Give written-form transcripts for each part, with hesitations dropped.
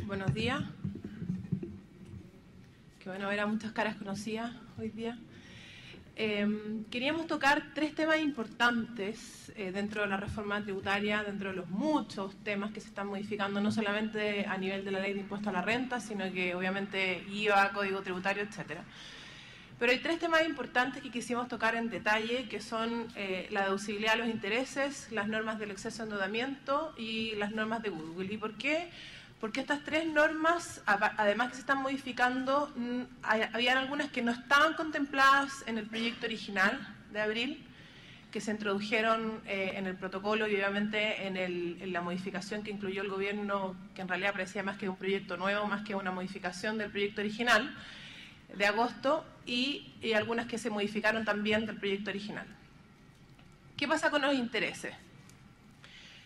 Buenos días. Qué bueno ver a muchas caras conocidas hoy día. Queríamos tocar tres temas importantes dentro de la reforma tributaria, dentro de los muchos temas que se están modificando, no solamente a nivel de la ley de impuesto a la renta, sino que obviamente IVA, código tributario, etcétera. Pero hay tres temas importantes que quisimos tocar en detalle, que son la deducibilidad de los intereses, las normas del exceso de endeudamiento y las normas de goodwill. ¿Y por qué? Porque estas tres normas, además que se están modificando, habían algunas que no estaban contempladas en el proyecto original de abril, que se introdujeron en el protocolo y obviamente en la modificación que incluyó el gobierno, que en realidad parecía más que un proyecto nuevo, más que una modificación del proyecto original de agosto, y algunas que se modificaron también del proyecto original. ¿Qué pasa con los intereses?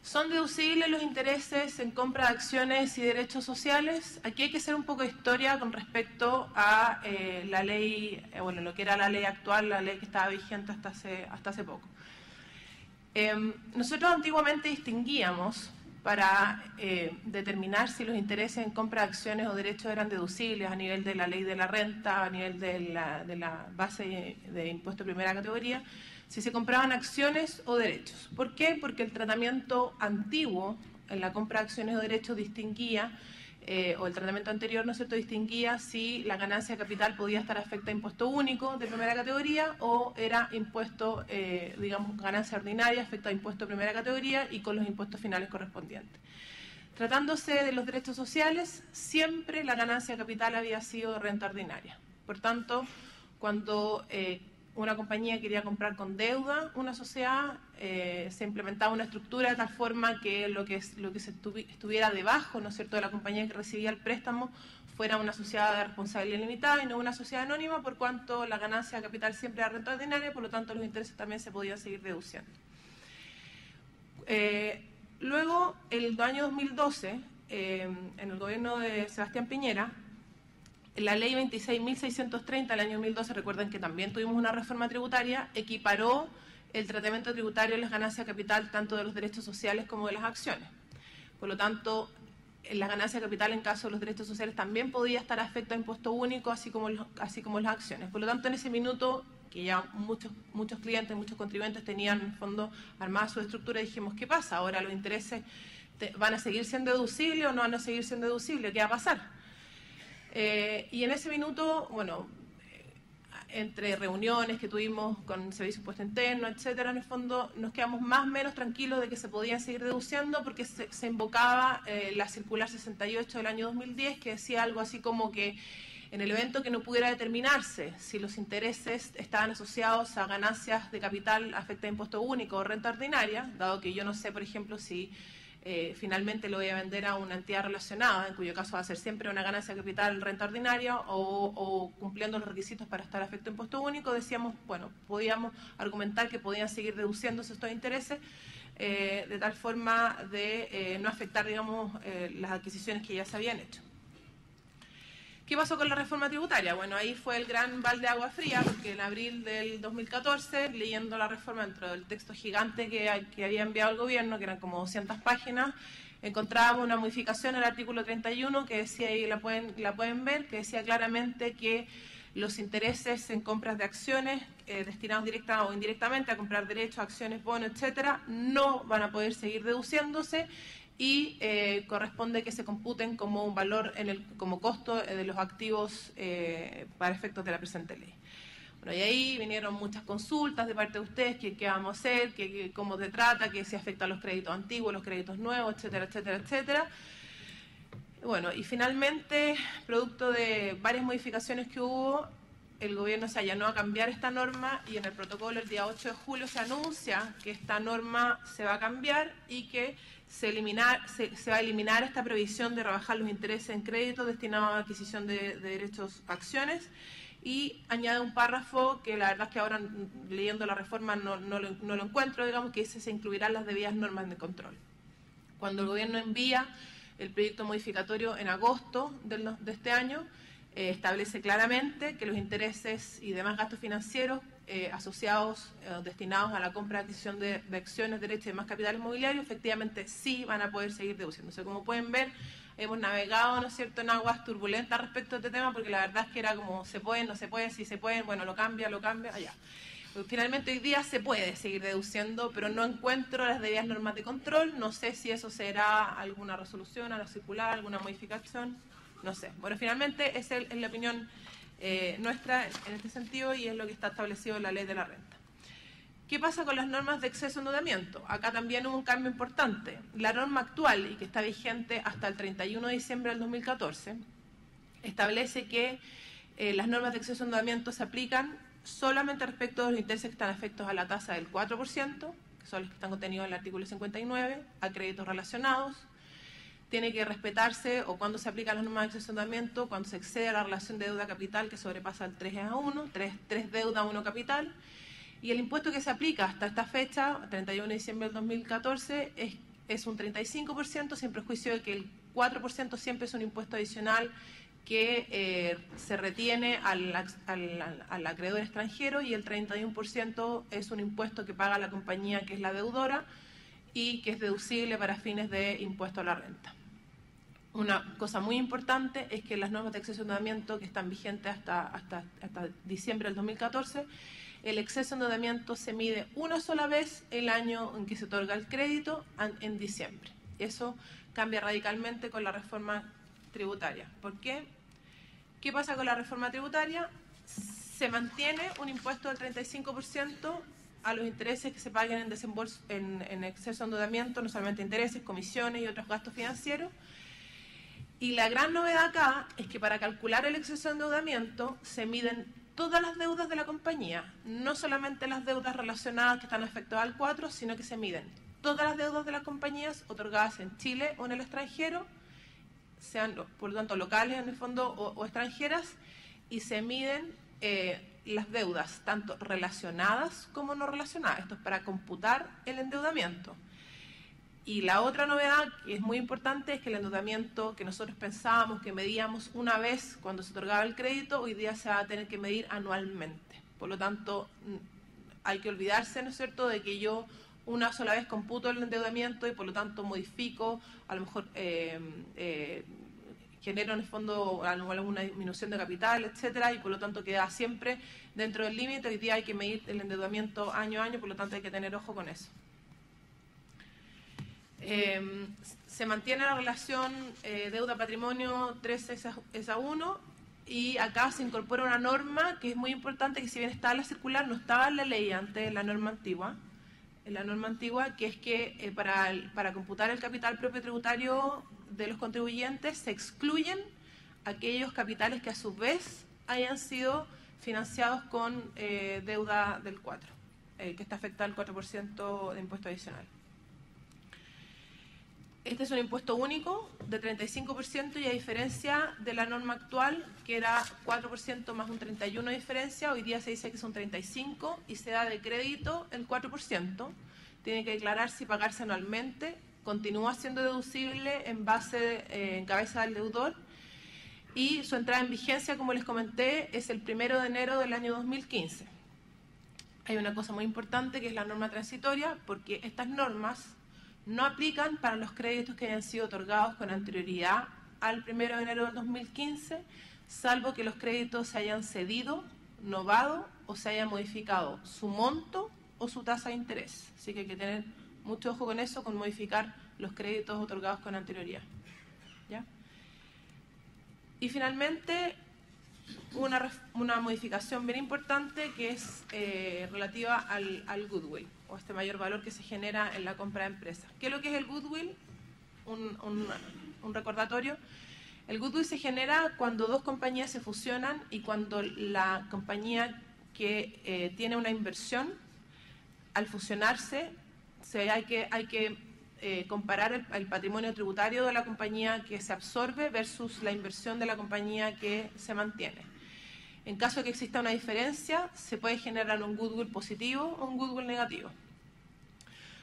¿Son deducibles los intereses en compra de acciones y derechos sociales? Aquí hay que hacer un poco de historia con respecto a la ley, bueno, lo que era la ley actual, la ley que estaba vigente hasta hace poco. Nosotros antiguamente distinguíamos para determinar si los intereses en compra de acciones o derechos eran deducibles a nivel de la ley de la renta, a nivel de la base de impuesto de primera categoría, si se compraban acciones o derechos. ¿Por qué? Porque el tratamiento antiguo en la compra de acciones o derechos distinguía, o el tratamiento anterior, ¿no es cierto?, distinguía si la ganancia de capital podía estar afecta a impuesto único de primera categoría o era impuesto, digamos, ganancia ordinaria afecta a impuesto de primera categoría y con los impuestos finales correspondientes. Tratándose de los derechos sociales, siempre la ganancia de capital había sido renta ordinaria. Por tanto, cuando una compañía quería comprar con deuda una sociedad, se implementaba una estructura de tal forma que lo que estuviera debajo, ¿no es cierto?, de la compañía que recibía el préstamo fuera una sociedad de responsabilidad limitada y no una sociedad anónima, por cuanto la ganancia de capital siempre era renta ordinaria, por lo tanto los intereses también se podían seguir deduciendo. Luego, el año 2012, en el gobierno de Sebastián Piñera, la ley 26.630 del año 2012, recuerden que también tuvimos una reforma tributaria, equiparó el tratamiento tributario de las ganancias de capital tanto de los derechos sociales como de las acciones. Por lo tanto, la ganancia de capital en caso de los derechos sociales también podía estar afecta a impuesto único, así como las acciones. Por lo tanto, en ese minuto, que ya muchos clientes, muchos contribuyentes tenían en el fondo armada su estructura, dijimos, ¿qué pasa? Ahora los intereses van a seguir siendo deducibles o no van a seguir siendo deducibles, ¿qué va a pasar? Y en ese minuto, bueno, entre reuniones que tuvimos con el Servicio de Impuesto Interno, etcétera, en el fondo nos quedamos más o menos tranquilos de que se podían seguir deduciendo porque se invocaba la circular 68 del año 2010 que decía algo así como que en el evento que no pudiera determinarse si los intereses estaban asociados a ganancias de capital afecta a impuesto único o renta ordinaria, dado que yo no sé, por ejemplo, si finalmente lo voy a vender a una entidad relacionada, en cuyo caso va a ser siempre una ganancia de capital renta ordinaria o cumpliendo los requisitos para estar afecto a impuesto único, decíamos, bueno, podíamos argumentar que podían seguir deduciéndose estos intereses de tal forma de no afectar, digamos, las adquisiciones que ya se habían hecho. ¿Qué pasó con la reforma tributaria? Bueno, ahí fue el gran balde de agua fría, porque en abril del 2014, leyendo la reforma dentro del texto gigante que había enviado el gobierno, que eran como 200 páginas, encontrábamos una modificación al artículo 31 que decía, y la pueden ver, que decía claramente que los intereses en compras de acciones destinados directa o indirectamente a comprar derechos, acciones, bonos, etcétera, no van a poder seguir deduciéndose y corresponde que se computen como un valor como costo de los activos para efectos de la presente ley. Bueno, y ahí vinieron muchas consultas de parte de ustedes, qué vamos a hacer, cómo se trata, que si afecta a los créditos antiguos, los créditos nuevos, etcétera, etcétera, etcétera. Bueno, y finalmente, producto de varias modificaciones que hubo, el gobierno se allanó a cambiar esta norma y en el protocolo el día 8 de julio se anuncia que esta norma se va a cambiar y que se va a eliminar esta previsión de rebajar los intereses en crédito destinados a adquisición de derechos acciones y añade un párrafo que la verdad es que ahora leyendo la reforma no lo encuentro, digamos, que dice se incluirán las debidas normas de control. Cuando el gobierno envía el proyecto modificatorio en agosto de este año, establece claramente que los intereses y demás gastos financieros asociados destinados a la compra y adquisición de acciones, derechos y demás capital inmobiliario, efectivamente sí van a poder seguir deduciéndose. Como pueden ver, hemos navegado, ¿no es cierto?, en aguas turbulentas respecto a este tema, porque la verdad es que era como, se pueden, no se pueden, si se pueden, bueno, lo cambia, allá. Finalmente hoy día se puede seguir deduciendo, pero no encuentro las debidas normas de control, no sé si eso será alguna resolución, a la circular, alguna modificación, no sé. Bueno, finalmente esa es la opinión nuestra en este sentido y es lo que está establecido en la ley de la renta. ¿Qué pasa con las normas de exceso de endeudamiento? Acá también hubo un cambio importante. La norma actual, y que está vigente hasta el 31 de diciembre del 2014, establece que las normas de exceso de endeudamiento se aplican solamente respecto de los intereses que están afectos a la tasa del 4%, que son los que están contenidos en el artículo 59, a créditos relacionados. Tiene que respetarse, o cuando se aplican las normas de exceso de endeudamiento, cuando se excede a la relación de deuda-capital que sobrepasa el 3:1, 3 deuda, 1 capital. Y el impuesto que se aplica hasta esta fecha, 31 de diciembre del 2014, es un 35%, sin perjuicio de que el 4% siempre es un impuesto adicional que se retiene al acreedor extranjero, y el 31% es un impuesto que paga la compañía que es la deudora y que es deducible para fines de impuesto a la renta. Una cosa muy importante es que las normas de exceso de endeudamiento que están vigentes hasta diciembre del 2014, el exceso de endeudamiento se mide una sola vez el año en que se otorga el crédito, en diciembre. Eso cambia radicalmente con la reforma tributaria. ¿Por qué? ¿Qué pasa con la reforma tributaria? Se mantiene un impuesto del 35% a los intereses que se paguen en desembolso, en exceso de endeudamiento, no solamente intereses, comisiones y otros gastos financieros. Y la gran novedad acá es que para calcular el exceso de endeudamiento se miden todas las deudas de la compañía, no solamente las deudas relacionadas que están afectadas al 4, sino que se miden todas las deudas de las compañías otorgadas en Chile o en el extranjero, sean por lo tanto locales en el fondo o extranjeras, y se miden las deudas tanto relacionadas como no relacionadas. Esto es para computar el endeudamiento. Y la otra novedad, que es muy importante, es que el endeudamiento que nosotros pensábamos que medíamos una vez cuando se otorgaba el crédito, hoy día se va a tener que medir anualmente. Por lo tanto, hay que olvidarse, ¿no es cierto?, de que yo una sola vez computo el endeudamiento y por lo tanto modifico, a lo mejor genero en el fondo alguna disminución de capital, etcétera, y por lo tanto queda siempre dentro del límite. Hoy día hay que medir el endeudamiento año a año, por lo tanto hay que tener ojo con eso. Se mantiene la relación deuda-patrimonio 3:1, y acá se incorpora una norma que es muy importante, que si bien está en la circular, no estaba en la ley antes, en la norma antigua, que es que para computar el capital propio tributario de los contribuyentes se excluyen aquellos capitales que a su vez hayan sido financiados con deuda del 4, que está afectada al 4% de impuesto adicional. Este es un impuesto único de 35%, y a diferencia de la norma actual, que era 4% más un 31% de diferencia, hoy día se dice que es un 35% y se da de crédito el 4%. Tiene que declararse y pagarse anualmente. Continúa siendo deducible en cabeza del deudor, y su entrada en vigencia, como les comenté, es el 1 de enero del año 2015. Hay una cosa muy importante que es la norma transitoria, porque estas normas no aplican para los créditos que hayan sido otorgados con anterioridad al 1 de enero del 2015, salvo que los créditos se hayan cedido, novado o se haya modificado su monto o su tasa de interés. Así que hay que tener mucho ojo con eso, con modificar los créditos otorgados con anterioridad. ¿Ya? Y finalmente, una modificación bien importante que es relativa al goodwill, o este mayor valor que se genera en la compra de empresas. ¿Qué es lo que es el goodwill? Un recordatorio. El goodwill se genera cuando dos compañías se fusionan y cuando la compañía que tiene una inversión, al fusionarse, hay que comparar el patrimonio tributario de la compañía que se absorbe versus la inversión de la compañía que se mantiene. En caso de que exista una diferencia, se puede generar un goodwill positivo o un goodwill negativo.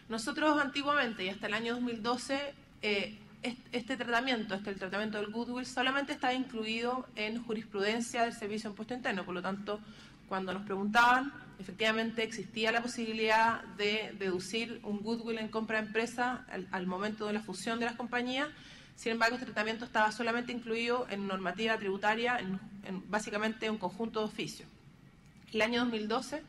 Nosotros antiguamente, y hasta el año 2012, el tratamiento del goodwill solamente estaba incluido en jurisprudencia del Servicio de Impuesto Interno. Por lo tanto, cuando nos preguntaban efectivamente existía la posibilidad de deducir un goodwill en compra de empresa al momento de la fusión de las compañías. Sin embargo, este tratamiento estaba solamente incluido en normativa tributaria, en básicamente un conjunto de oficios. El año 2012,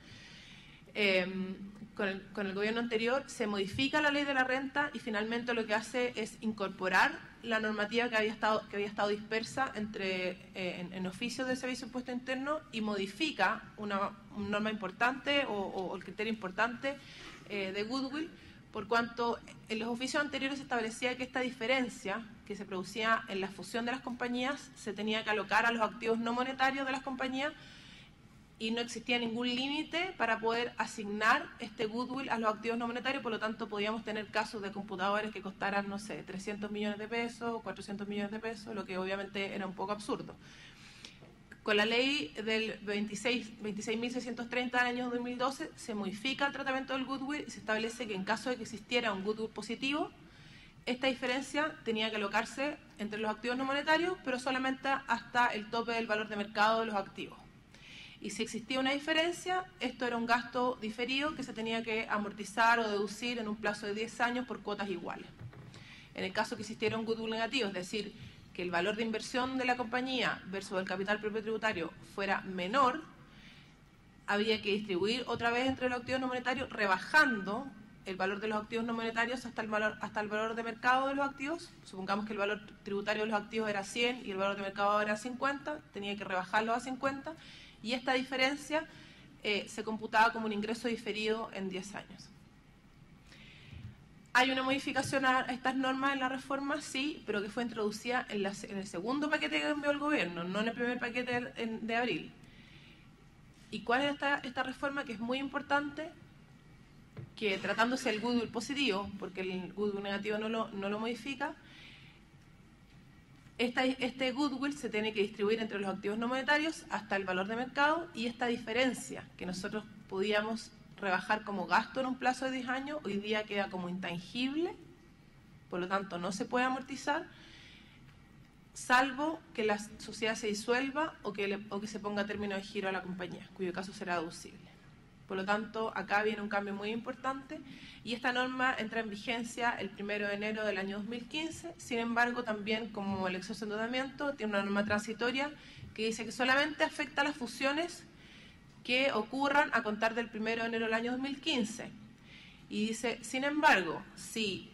con el gobierno anterior, se modifica la ley de la renta y finalmente lo que hace es incorporar la normativa que había estado dispersa en oficios del Servicio de Impuesto Interno y modifica una norma importante o el criterio importante de goodwill, por cuanto en los oficios anteriores se establecía que esta diferencia que se producía en la fusión de las compañías se tenía que alocar a los activos no monetarios de las compañías y no existía ningún límite para poder asignar este goodwill a los activos no monetarios. Por lo tanto, podíamos tener casos de computadores que costaran, no sé, 300 millones de pesos, 400 millones de pesos, lo que obviamente era un poco absurdo. Con la ley del 26.630 del año 2012 se modifica el tratamiento del goodwill y se establece que en caso de que existiera un goodwill positivo, esta diferencia tenía que alocarse entre los activos no monetarios, pero solamente hasta el tope del valor de mercado de los activos. Y si existía una diferencia, esto era un gasto diferido que se tenía que amortizar o deducir en un plazo de 10 años por cuotas iguales. En el caso que existiera un goodwill negativo, es decir, que el valor de inversión de la compañía versus el capital propio tributario fuera menor, había que distribuir otra vez entre los activos no monetarios, rebajando el valor de los activos no monetarios hasta el valor de mercado de los activos. Supongamos que el valor tributario de los activos era 100 y el valor de mercado era 50, tenía que rebajarlo a 50, y esta diferencia se computaba como un ingreso diferido en 10 años. ¿Hay una modificación a estas normas en la reforma? Sí, pero que fue introducida en el segundo paquete que envió el gobierno, no en el primer paquete de abril. ¿Y cuál es esta reforma? Que es muy importante, que tratándose del goodwill positivo, porque el goodwill negativo no lo modifica, este goodwill se tiene que distribuir entre los activos no monetarios hasta el valor de mercado, y esta diferencia que nosotros podíamos rebajar como gasto en un plazo de 10 años, hoy día queda como intangible, por lo tanto no se puede amortizar, salvo que la sociedad se disuelva o que se ponga término de giro a la compañía, cuyo caso será deducible. Por lo tanto, acá viene un cambio muy importante y esta norma entra en vigencia el 1 de enero del año 2015. Sin embargo, también como el exceso de endeudamiento, tiene una norma transitoria que dice que solamente afecta a las fusiones que ocurran a contar del 1 de enero del año 2015. Y dice, sin embargo, si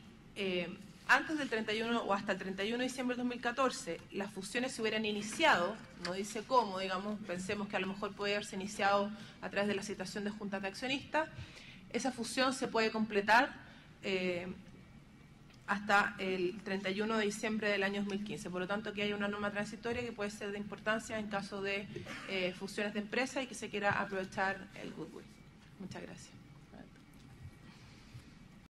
antes del 31 o hasta el 31 de diciembre de 2014 las fusiones se hubieran iniciado, no dice cómo, digamos, pensemos que a lo mejor puede haberse iniciado a través de la citación de juntas de accionistas, esa fusión se puede completar hasta el 31 de diciembre del año 2015. Por lo tanto, aquí hay una norma transitoria que puede ser de importancia en caso de fusiones de empresas y que se quiera aprovechar el goodwill. Muchas gracias.